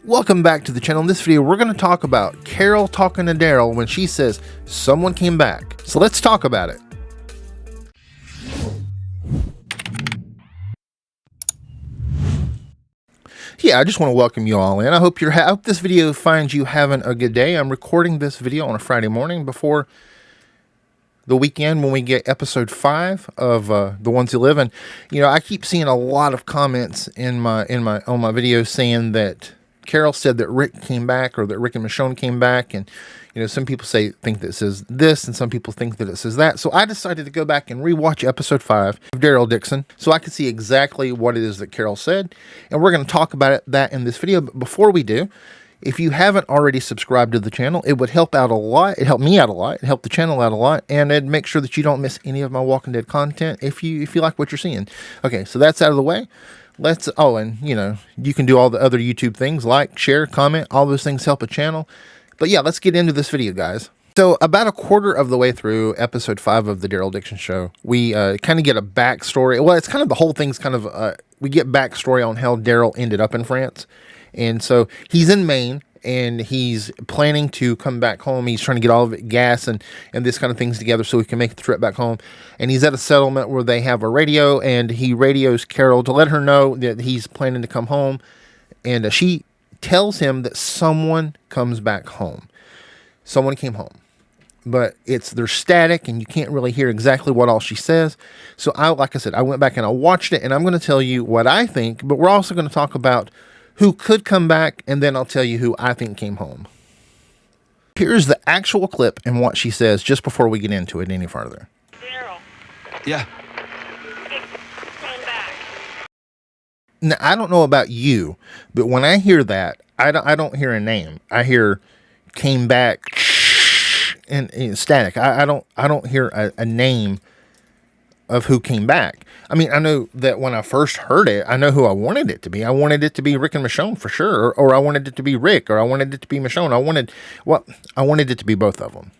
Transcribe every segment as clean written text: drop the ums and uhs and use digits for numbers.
Welcome back to the channel. In this video, we're going to talk about Carol talking to Daryl when she says someone came back. So let's talk about it. Yeah, I just want to welcome you all in. I hope this video finds you having a good day. I'm recording this video on a Friday morning before the weekend when we get episode 5 of The Ones Who Live. And I keep seeing a lot of comments on my videos saying that Carol said that Rick came back, or that Rick and Michonne came back, and some people think that it says this, and some people think that it says that. So I decided to go back and rewatch episode 5 of Daryl Dixon, so I could see exactly what it is that Carol said, and we're going to talk about that in this video. But before we do, if you haven't already subscribed to the channel, it would help out a lot. It helped me out a lot. It helped the channel out a lot, and it'd make sure that you don't miss any of my Walking Dead content if you like what you're seeing. Okay, so that's out of the way. You can do all the other YouTube things, like, share, comment, all those things help a channel. But yeah, let's get into this video, guys. So about a quarter of the way through episode 5 of the Daryl Dixon show, we kind of get a backstory. Well, it's kind of the whole thing's kind of, we get backstory on how Daryl ended up in France. And so he's in Maine, and he's planning to come back home. He's trying to get all of it, gas and this kind of things together so he can make the trip back home. And he's at a settlement where they have a radio, and he radios Carol to let her know that he's planning to come home. And she tells him that someone comes back home. Someone came home. But they're static, and you can't really hear exactly what all she says. So like I said, I went back and I watched it, and I'm going to tell you what I think, but we're also going to talk about who could come back, and then I'll tell you who I think came home. Here's the actual clip and what she says just before we get into it any further. Daryl. Yeah. Came back. Now, I don't know about you, but when I hear that, I don't hear a name. I hear came back and static. I don't hear a name of who came back. I mean, I know that when I first heard it, I know who I wanted it to be. I wanted it to be Rick and Michonne for sure, or I wanted it to be Rick, or I wanted it to be Michonne. I wanted it to be both of them.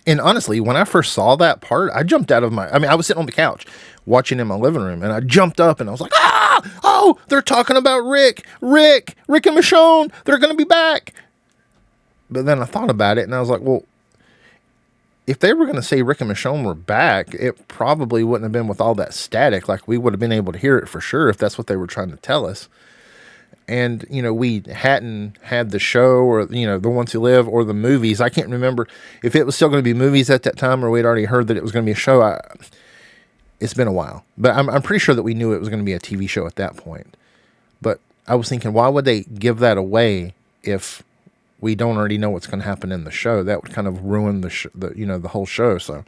And honestly, when I first saw that part, I jumped out of I was sitting on the couch watching in my living room, and I jumped up and I was like, oh, they're talking about Rick and Michonne. They're going to be back. But then I thought about it, and I was like, well, if they were going to say Rick and Michonne were back, it probably wouldn't have been with all that static. Like, we would have been able to hear it for sure if that's what they were trying to tell us. And, we hadn't had the show, or, The Ones Who Live, or the movies. I can't remember if it was still going to be movies at that time, or we'd already heard that it was going to be a show. It's been a while. But I'm pretty sure that we knew it was going to be a TV show at that point. But I was thinking, why would they give that away if we don't already know what's going to happen in the show? That would kind of ruin the whole show. So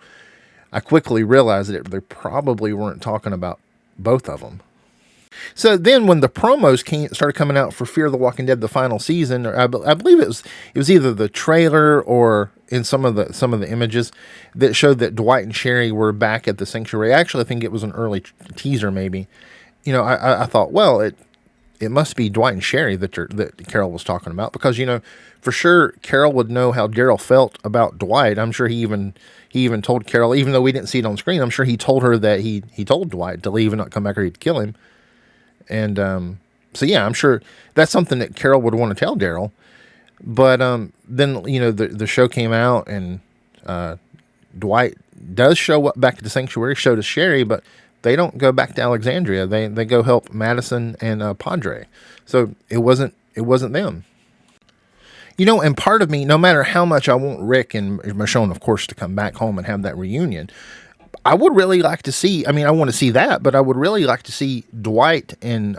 I quickly realized that they probably weren't talking about both of them. So then when the promos started coming out for Fear the Walking Dead, the final season, or I believe it was either the trailer or in some of the images that showed that Dwight and Sherry were back at the sanctuary. Actually, I think it was an early teaser maybe. I thought, well, it must be Dwight and Sherry that Carol was talking about, because, for sure Carol would know how Daryl felt about Dwight. I'm sure he even told Carol, even though we didn't see it on screen, I'm sure he told her that he told Dwight to leave and not come back or he'd kill him. And so yeah, I'm sure that's something that Carol would want to tell Daryl. But then the show came out, and Dwight does show up back at the sanctuary, show to Sherry, but they don't go back to Alexandria. They go help Madison and Padre. So it wasn't them. And part of me, no matter how much I want Rick and Michonne, of course, to come back home and have that reunion, I would really like to see, I want to see that, but I would really like to see Dwight and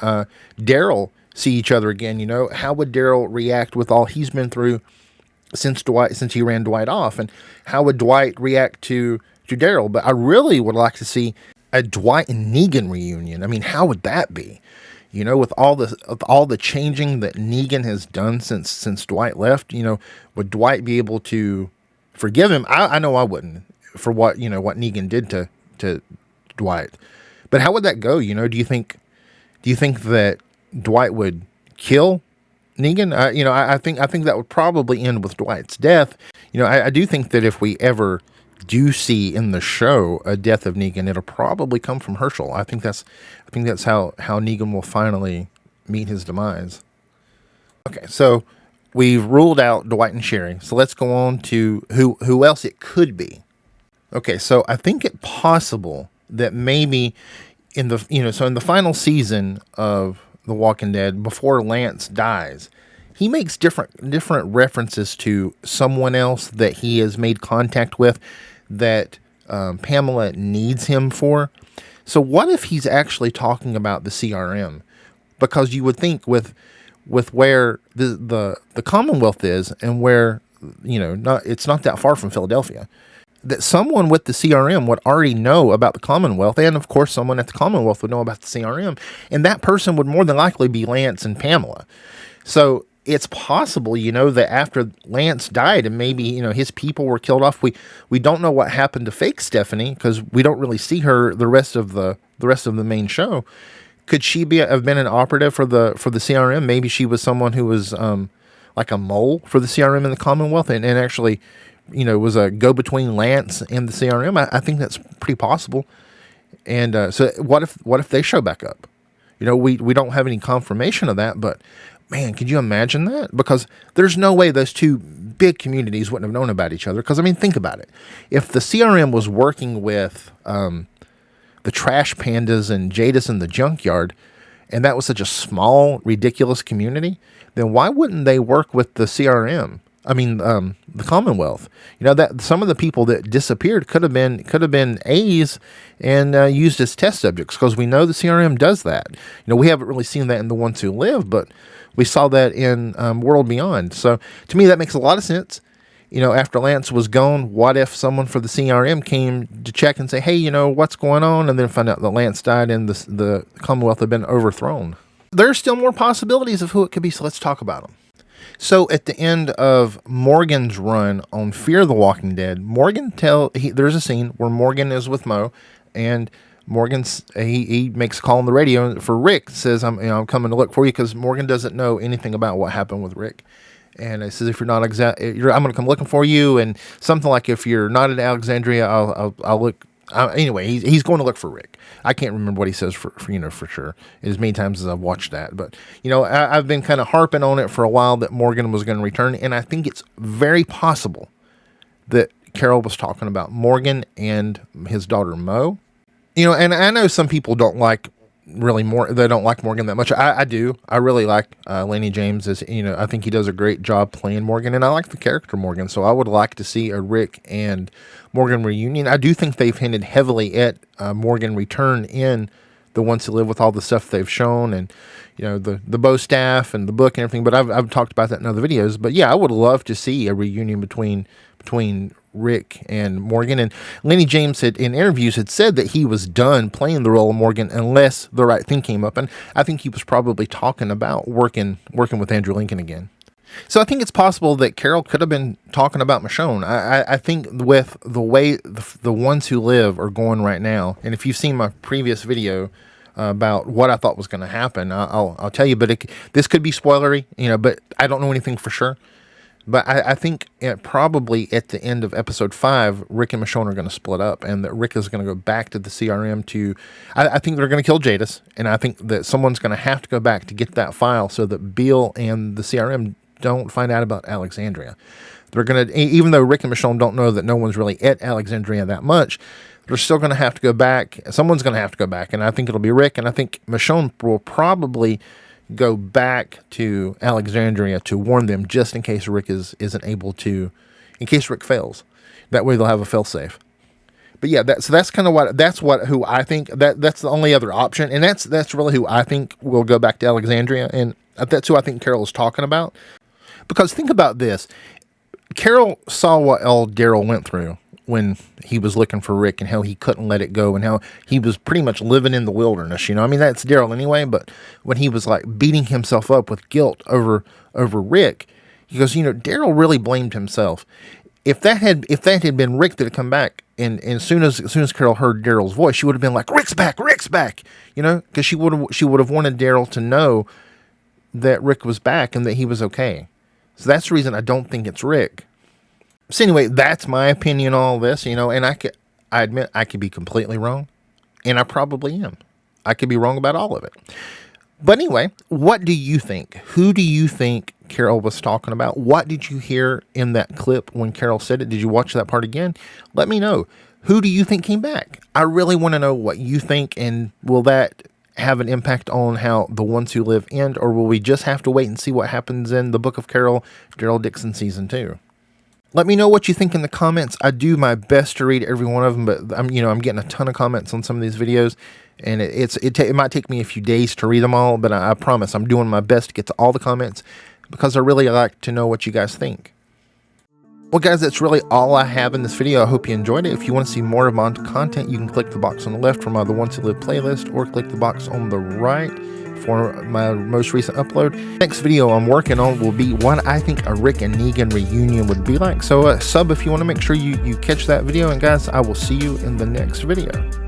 Daryl see each other again. How would Daryl react with all he's been through since he ran Dwight off? And how would Dwight react to Daryl? But I really would like to see a Dwight and Negan reunion. How would that be? With all the changing that Negan has done since Dwight left, would Dwight be able to forgive him? I know I wouldn't, for what Negan did to Dwight. But how would that go? Do you think that Dwight would kill Negan? I think that would probably end with Dwight's death. I do think that if we ever do see in the show a death of Negan, it'll probably come from Herschel. I think that's how Negan will finally meet his demise. Okay, so we've ruled out Dwight and Sherry. So let's go on to who else it could be. Okay, so I think it possible that maybe in the so in the final season of The Walking Dead, before Lance dies, he makes different references to someone else that he has made contact with that Pamela needs him for. So what if he's actually talking about the CRM? Because you would think with where the Commonwealth is and where it's not that far from Philadelphia, that someone with the CRM would already know about the Commonwealth, and of course someone at the Commonwealth would know about the CRM, and that person would more than likely be Lance and Pamela. So it's possible, that after Lance died and maybe, his people were killed off, we don't know what happened to fake Stephanie because we don't really see her the rest of the main show. Could she have been an operative for the CRM? Maybe she was someone who was like a mole for the CRM in the Commonwealth and actually, was a go-between Lance and the CRM. I think that's pretty possible. And so what if they show back up? We don't have any confirmation of that, but man, could you imagine that? Because there's no way those two big communities wouldn't have known about each other. Because, I mean, think about it. If the CRM was working with the Trash Pandas and Jadis in the Junkyard, and that was such a small, ridiculous community, then why wouldn't they work with the CRM? I mean, the Commonwealth. That some of the people that disappeared could have been A's and used as test subjects, because we know the CRM does that. We haven't really seen that in The Ones Who Live, but we saw that in World Beyond. So to me, that makes a lot of sense. After Lance was gone, what if someone for the CRM came to check and say, hey, what's going on? And then find out that Lance died and the Commonwealth had been overthrown. There are still more possibilities of who it could be, so let's talk about them. So at the end of Morgan's run on Fear the Walking Dead, there's a scene where Morgan is with Mo, and he makes a call on the radio for Rick. Says, I'm coming to look for you, because Morgan doesn't know anything about what happened with Rick. And it says, if you're not I'm going to come looking for you, and something like, if you're not at Alexandria, I'll look. Anyway, he's going to look for Rick. I can't remember what he says for sure, as many times as I've watched that. But, I've been kind of harping on it for a while that Morgan was going to return. And I think it's very possible that Carol was talking about Morgan and his daughter Mo. And I know some people don't like they don't like Morgan that much. I do. I really like Lanny James. I think he does a great job playing Morgan, and I like the character Morgan. So I would like to see a Rick and Morgan reunion. I do think they've hinted heavily at Morgan return in The Ones Who Live, with all the stuff they've shown, and the Bo staff and the book and everything. But I've talked about that in other videos. But yeah, I would love to see a reunion between Rick and Morgan. And Lenny James in interviews had said that he was done playing the role of Morgan unless the right thing came up. And I think he was probably talking about working with Andrew Lincoln again. So I think it's possible that Carol could have been talking about Michonne. I think with the way the Ones Who Live are going right now, and if you've seen my previous video about what I thought was going to happen, I'll tell you. But this could be spoilery, but I don't know anything for sure. But I think probably at the end of episode 5, Rick and Michonne are going to split up, and that Rick is going to go back to the CRM I think they're going to kill Jadis, and I think that someone's going to have to go back to get that file so that Bill and the CRM don't find out about Alexandria. They're going to, even though Rick and Michonne don't know that no one's really at Alexandria that much, they're still going to have to go back. Someone's going to have to go back, and I think it'll be Rick, and I think Michonne will probably go back to Alexandria to warn them, just in case Rick isn't able to, in case Rick fails. That way they'll have a fail-safe. But yeah, that's kind of who I think, that's the only other option, and that's really who I think will go back to Alexandria, and that's who I think Carol is talking about. Because think about this, Carol saw what Daryl went through when he was looking for Rick, and how he couldn't let it go, and how he was pretty much living in the wilderness. I mean, that's Daryl anyway, but when he was like beating himself up with guilt over Rick, he goes, Daryl really blamed himself. If that had been Rick that had come back, and as soon as Carol heard Daryl's voice, she would have been like, Rick's back, because she would have wanted Daryl to know that Rick was back and that he was okay. So that's the reason I don't think it's Rick. So anyway, that's my opinion on all this, and I admit I could be completely wrong, and I probably am. I could be wrong about all of it. But anyway, what do you think? Who do you think Carol was talking about. What did you hear in that clip when Carol said it? Did you watch that part again? Let me know. Who do you think came back? I really want to know what you think, and will that have an impact on how The Ones Who Live end, or will we just have to wait and see what happens in the Book of Carol, Daryl Dixon Season 2? Let me know what you think in the comments. I do my best to read every one of them, but I'm getting a ton of comments on some of these videos, and it might take me a few days to read them all, but I promise I'm doing my best to get to all the comments because I really like to know what you guys think. Well, guys, that's really all I have in this video. I hope you enjoyed it. If you want to see more of my content, you can click the box on the left for my The Ones Who Live playlist, or click the box on the right for my most recent upload. Next video I'm working on will be what I think a Rick and Negan reunion would be like. So sub if you want to make sure you catch that video. And guys, I will see you in the next video.